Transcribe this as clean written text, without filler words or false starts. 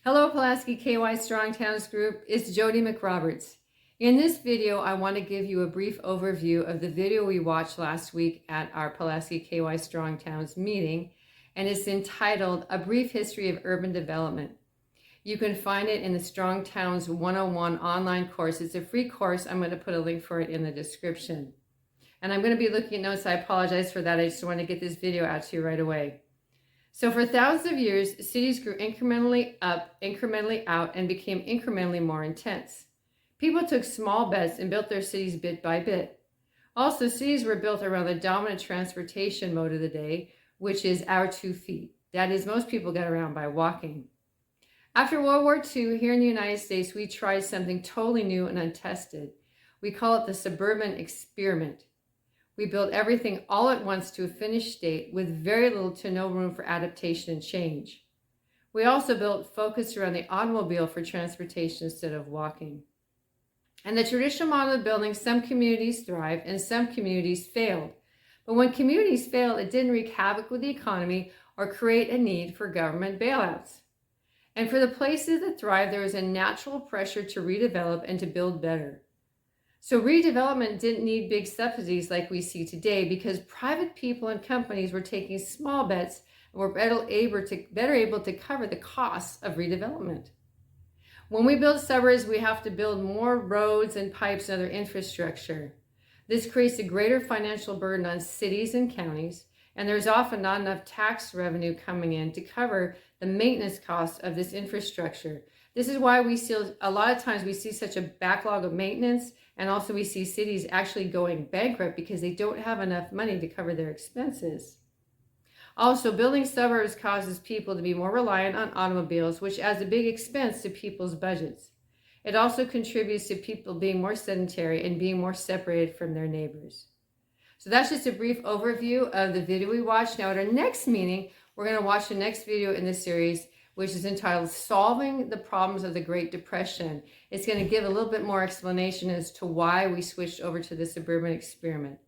Hello, Pulaski KY Strong Towns Group. It's Jody McRoberts. In this video, I want to give you a brief overview of the video we watched last week at our Pulaski KY Strong Towns meeting, and it's entitled A Brief History of Urban Development. You can find it in the Strong Towns 101 online course. It's a free course. I'm going to put a link for it in the description. And I'm going to be looking at notes. I apologize for that. I just want to get this video out to you right away. So for thousands of years, cities grew incrementally up, incrementally out, and became incrementally more intense. People took small bets and built their cities bit by bit. Also, cities were built around the dominant transportation mode of the day, which is our 2 feet. That is, most people get around by walking. After World War II, here in the United States, we tried something totally new and untested. We call it the suburban experiment. We built everything all at once to a finished state with very little to no room for adaptation and change. We also built focused around the automobile for transportation instead of walking. And the traditional model of building, some communities thrived and some communities failed. But when communities failed, it didn't wreak havoc with the economy or create a need for government bailouts. And for the places that thrived, there was a natural pressure to redevelop and to build better. So redevelopment didn't need big subsidies like we see today because private people and companies were taking small bets and were better able to cover the costs of redevelopment. When we build suburbs, we have to build more roads and pipes and other infrastructure. This creates a greater financial burden on cities and counties, and there's often not enough tax revenue coming in to cover the maintenance costs of this infrastructure. This is why we see a lot of times we see such a backlog of maintenance, and also we see cities actually going bankrupt because they don't have enough money to cover their expenses. Also, building suburbs causes people to be more reliant on automobiles, which adds a big expense to people's budgets. It also contributes to people being more sedentary and being more separated from their neighbors. So that's just a brief overview of the video we watched. Now at our next meeting, we're going to watch the next video in this series, which is entitled Solving the Problems of the Great Depression. It's going to give a little bit more explanation as to why we switched over to the suburban experiment.